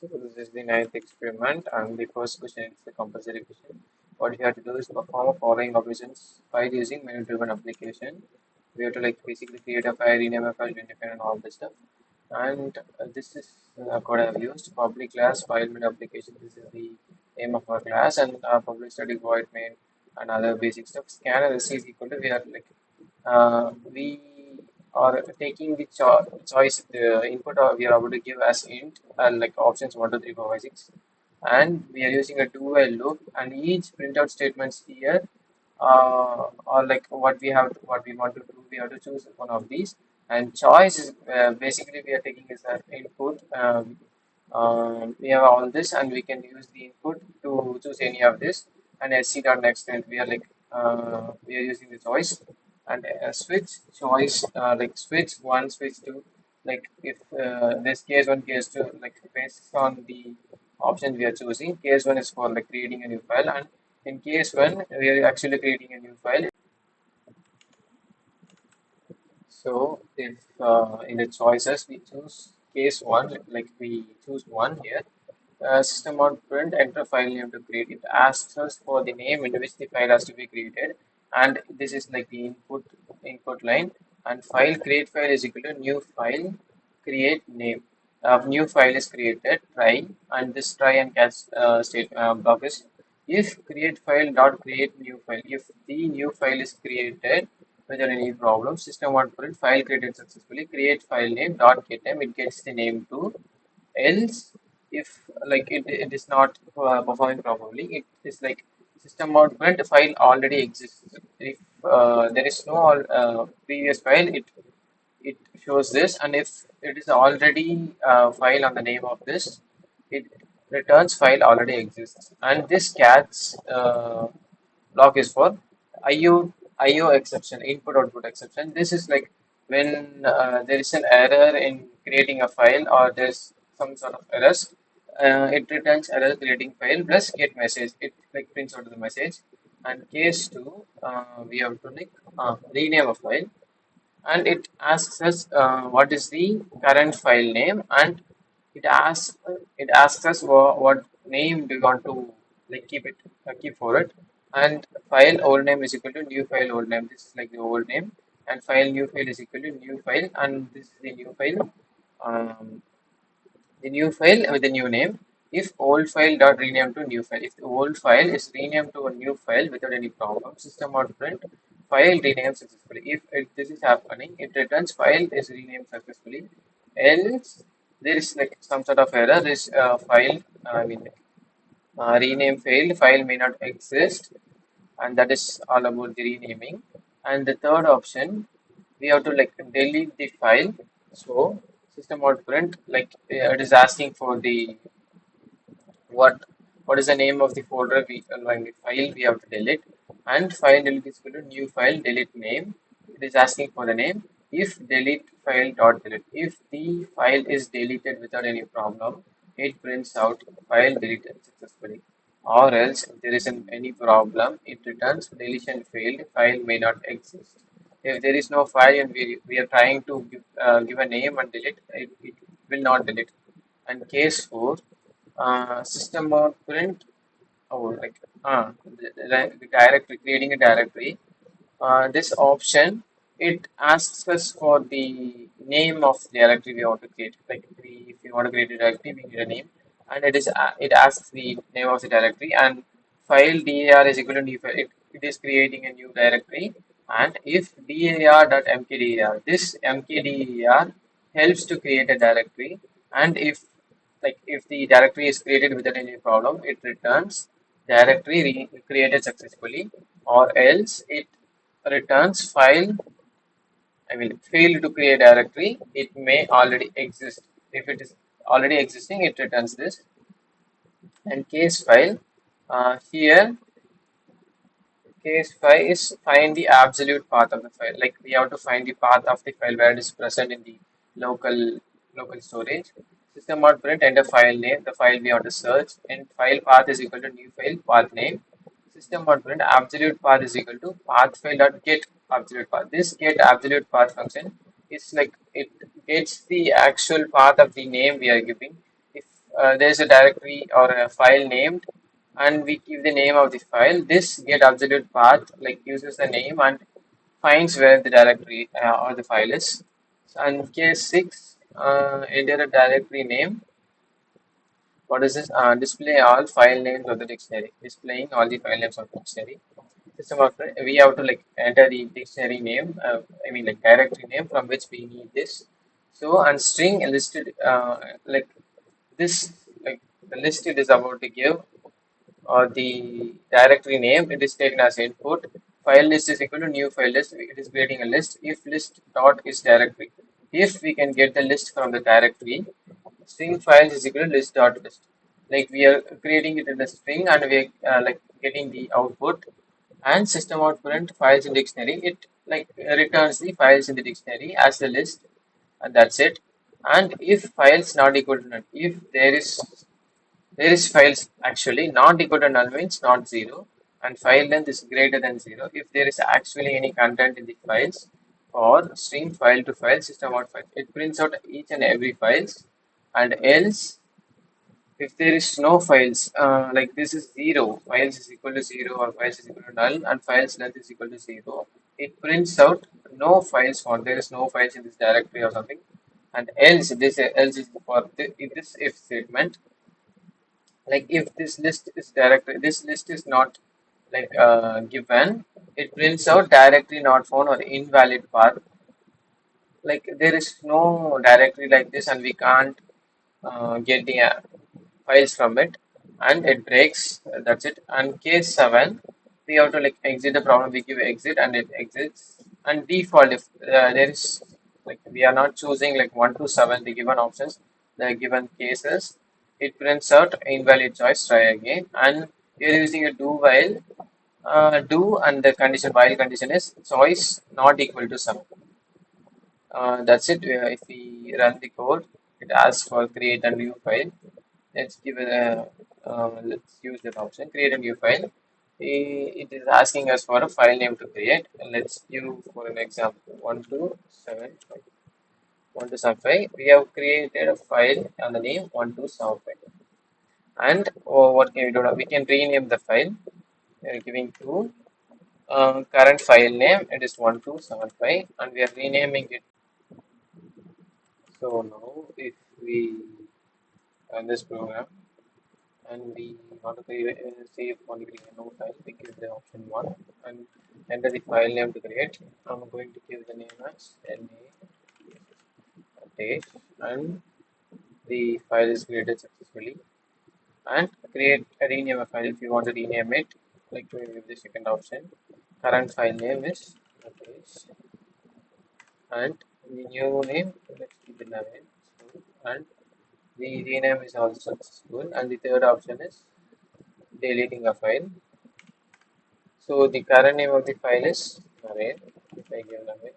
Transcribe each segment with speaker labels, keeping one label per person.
Speaker 1: So this is the ninth experiment, and the first question is the compulsory question. What you have to do is perform the following operations file using menu-driven application. We have to like basically create a file, rename a file, independent, and all this stuff. And this is code I have used. Public class file menu application. This is the name of our class, and public static void main and other basic stuff. Scanner is equal to we are like we are taking the choice the input we are able to give as int like options 1 2 3 4 5 6, and we are using a do while loop, and each printout statements here or like what we want to do, we have to choose one of these, and choice is basically we are taking as an input. We have all this, and we can use the input to choose any of this. And sc dot next, and we are like we are using the choice, and switch choice like switch one, switch two. Like if this case one, case two, like based on the option we are choosing. Case one is for like creating a new file, and in case one we are actually creating a new file. So if in the choices we choose case one, like we choose one here, system on print enter file name to create. It asks us for the name in which the file has to be created, and this is like the input line. And file create file is equal to new file create name. New file is created. Try, and this try and catch state block is if create file dot create new file. If the new file is created without any problem, system on print file created successfully. Create file name dot get name. It gets the name too. Else, if like it is not performing properly, it is like system out print file already exists. If there is no previous file, it shows this, and if it is already file on the name of this, it returns file already exists. And this catch block is for IO exception, input output exception. This is like when there is an error in creating a file, or there's some sort of errors. It returns error creating file plus get message. It like prints out the message. And case two, we have to like rename a file, and it asks us what is the current file name, and it asks us what name do you want to like keep for it. And file old name is equal to new file old name. This is like the old name, and file new file is equal to new file, and this is the new file. The new file with the new name. If old file dot rename to new file, if the old file is renamed to a new file without any problem, system out print file renamed successfully. If this is happening, it returns file is renamed successfully. Else there is like some sort of error. This file I mean rename failed, file may not exist, and that is all about the renaming. And the third option, we have to like delete the file. So system out print like it is asking for the what what is the name of the folder we like the file we have to delete, and file delete is equal to new file delete name. It is asking for the name. If delete file dot delete, if the file is deleted without any problem, it prints out file deleted successfully. Or else if there isn't any problem, it returns deletion failed, file may not exist. If there is no file and we are trying to give a name and delete, it will not delete. And case 4, system out print, oh like the directory, creating a directory. This option, it asks us for the name of the directory we want to create. Like if we want to create a directory, we need a name, and it asks the name of the directory, and file dar is equal to new file. It is creating a new directory. And if dar.mkdir, this mkdir helps to create a directory. And if the directory is created without any problem, it returns directory created successfully. Or else it returns file, I mean failed to create directory, it may already exist. If it is already existing, it returns this. And case file, here case 5 is find the absolute path of the file. Like we have to find the path of the file where it is present in the local local storage. System out print enter file name, the file we have to search, and file path is equal to new file path name. System out print absolute path is equal to path file dot get absolute path. This get absolute path function is like it gets the actual path of the name we are giving. If there's a directory or a file named, and we give the name of the file, this get absolute path like uses the name and finds where the directory or the file is. So in case 6, enter a directory name. What is this? Display all file names of the dictionary. Displaying all the file names of the dictionary. System of we have to like enter the dictionary name. I mean like directory name from which we need this. So and string listed like this like the list it is about to give or the directory name it is taken as input. File list is equal to new file list. It is creating a list. If list dot is directory. If we can get the list from the directory, string files is equal to list dot list. Like we are creating it in a string and we are like getting the output and system out print files in dictionary. It like returns the files in the dictionary as the list and that's it. And if files not equal to none, if there is files actually not equal to null means not zero and file length is greater than zero. If there is actually any content in the files or string file to file system out file, it prints out each and every files and else if there is no files like this is zero, files is equal to zero or files is equal to null and files length is equal to zero, it prints out no files found. There is no files in this directory or something and else this else is for this if statement like if this list is directory this list is not like given it prints out directory not found or invalid path like there is no directory like this and we can't get the files from it and it breaks that's it and case 7 we have to like exit the problem we give exit and it exits and default if there is like we are not choosing like 1 to 7 the given options the given cases it prints out invalid choice try again and we are using a do while do and the condition while condition is choice not equal to 7 that's it. If we run the code, it asks for create a new file. Let's give it a let's use that option. Create a new file. It is asking us for a file name to create. And let's give for an example 1275. 1275. We have created a file on the name 1275. And what can we do now? We can rename the file. We are giving to current file name. It is 1275, and we are renaming it. So now, if we run this program and we want to create, save only create a new file, we give the option 1 and enter the file name to create. I'm going to give the name as na dash and the file is created successfully. And create a rename a file if you want to rename it. Like to give the second option. Current file name is dash and the new name let's give the 11. So, and the rename is also successful and the third option is deleting a file. So the current name of the file is array. If I give array,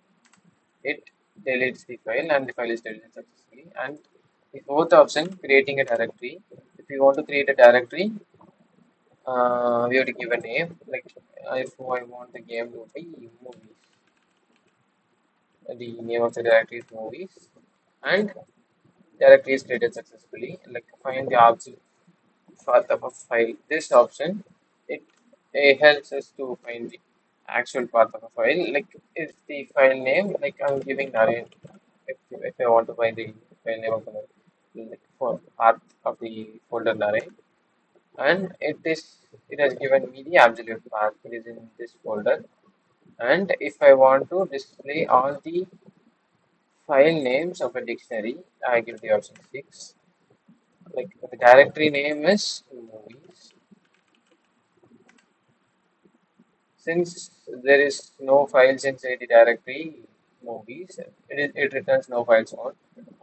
Speaker 1: it deletes the file and the file is deleted successfully. And the fourth option, creating a directory. If you want to create a directory, we have to give a name. Like if I want the game to be movies, the name of the directory is movies, and directory is created successfully. Like find the object path of a file. This option it helps us to find the actual path of a file. Like if the file name, like I'm giving array. If I want to find the file name of the like for path of the folder array, and it has given me the absolute path. It is in this folder. And if I want to display all the file names of a dictionary, I give the option 6. Like the directory name is movies. Since there is no files inside the directory movies, it returns no files on.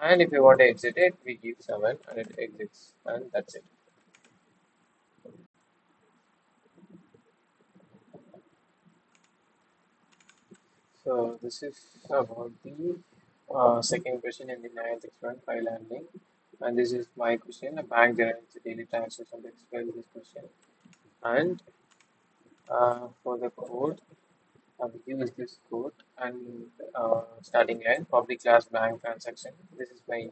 Speaker 1: And if you want to exit it, we give 7 and it exits. And that's it. So this is about the second question in the ninth experiment file handling. And this is my question. A bank generates a daily transaction to explain this question. And for the code, use this code and starting line public class bank transaction. This is my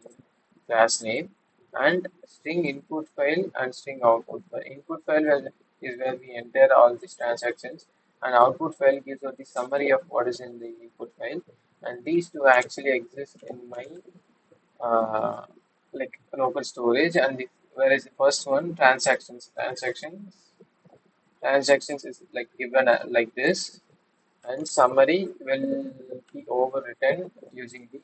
Speaker 1: class name and string input file and string output file. Input file is where we enter all these transactions, and output file gives us the summary of what is in the input file. And these two actually exist in my uh, like local storage. And whereas the first one, transactions is like given like this, and summary will be overwritten using the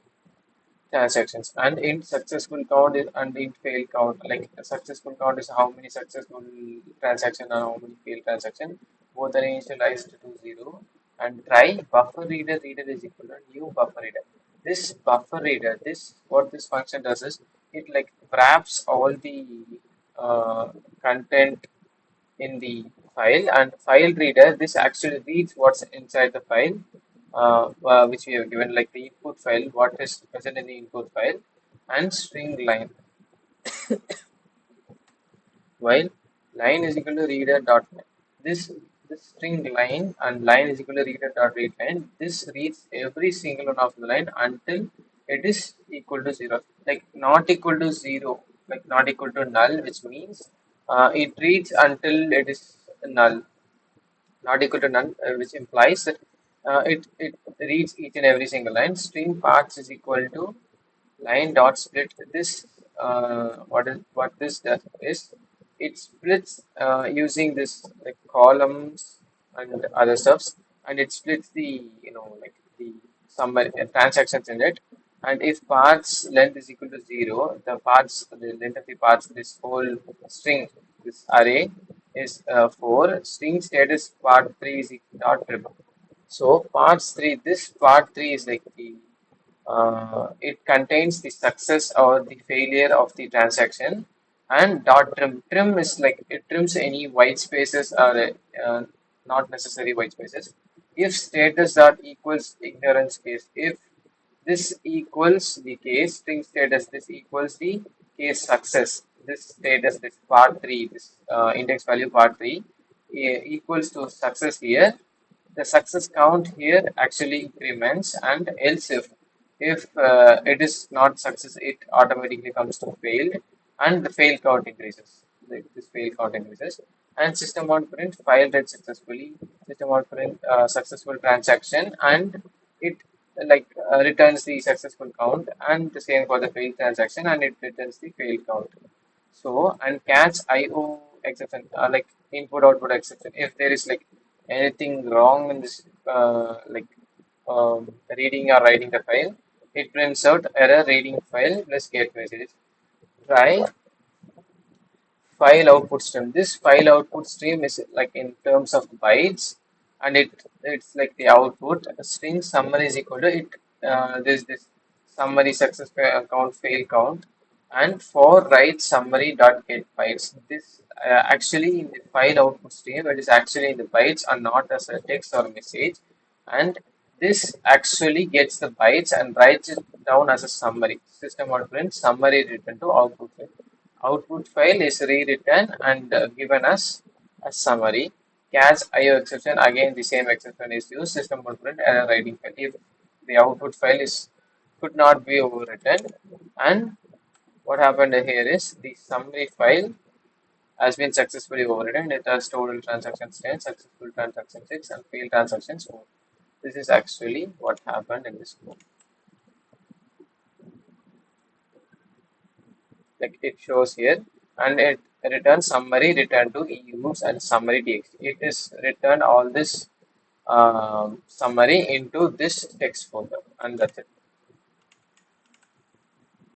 Speaker 1: transactions. And in successful count is, and in fail count, like a successful count is how many successful transaction and how many failed transaction. Both are initialized to 0. And try buffer reader is equal to new buffer reader. This buffer reader, this what this function does is it like wraps all the content in the file, and file reader, this actually reads what's inside the file, which we have given, like the input file, what is present in the input file, and string line. While line is equal to reader dot line. This string line and line is equal to reader dot read line. This reads every single one of the line until it is equal to 0. Like not equal to 0, like not equal to null, which means it reads until it is null, not equal to none, which implies that it reads each and every single line. String paths is equal to line dot split. This what this does is it splits using this like columns and other stuffs, and it splits the like the summary transactions in it. And if paths length is equal to 0, the length of the paths, this whole string, this array is 4. String status part 3 is dot triple. So parts 3, this part 3 is like the it contains the success or the failure of the transaction. And dot trim, trim is like it trims any white spaces or not necessary white spaces. If status dot equals ignorance case, if this equals the case string status, this equals the case success, this status, this part 3, this index value part 3 equals to success here, the success count here actually increments. And else if it is not success, it automatically comes to failed, and the fail count increases. This fail count increases. And system out print file read successfully, system out print successful transaction, and it returns the successful count, and the same for the failed transaction, and it returns the failed count. So, and catch IO exception, like input output exception. If there is like anything wrong in this, reading or writing the file, it prints out error reading file plus get message. Try file output stream. This file output stream is like in terms of bytes, and it's like the output string summary is equal to it. There's this summary success count fail count, and for write summary dot get bytes. This actually in the file output stream, it is actually in the bytes and not as a text or message. And this actually gets the bytes and writes it down as a summary. System out print summary written to output file. Output file is rewritten and given as a summary. Catch IO exception, again the same exception is used. System out print error writing file. If the output file is could not be overwritten, and what happened here is the summary file has been successfully overwritten. It has total transactions 10, successful transaction 6, and failed transactions 4. This is actually what happened in this code. Like it shows here, and it returns summary return to euse and summary txt. It is returned all this summary into this text folder, and that's it.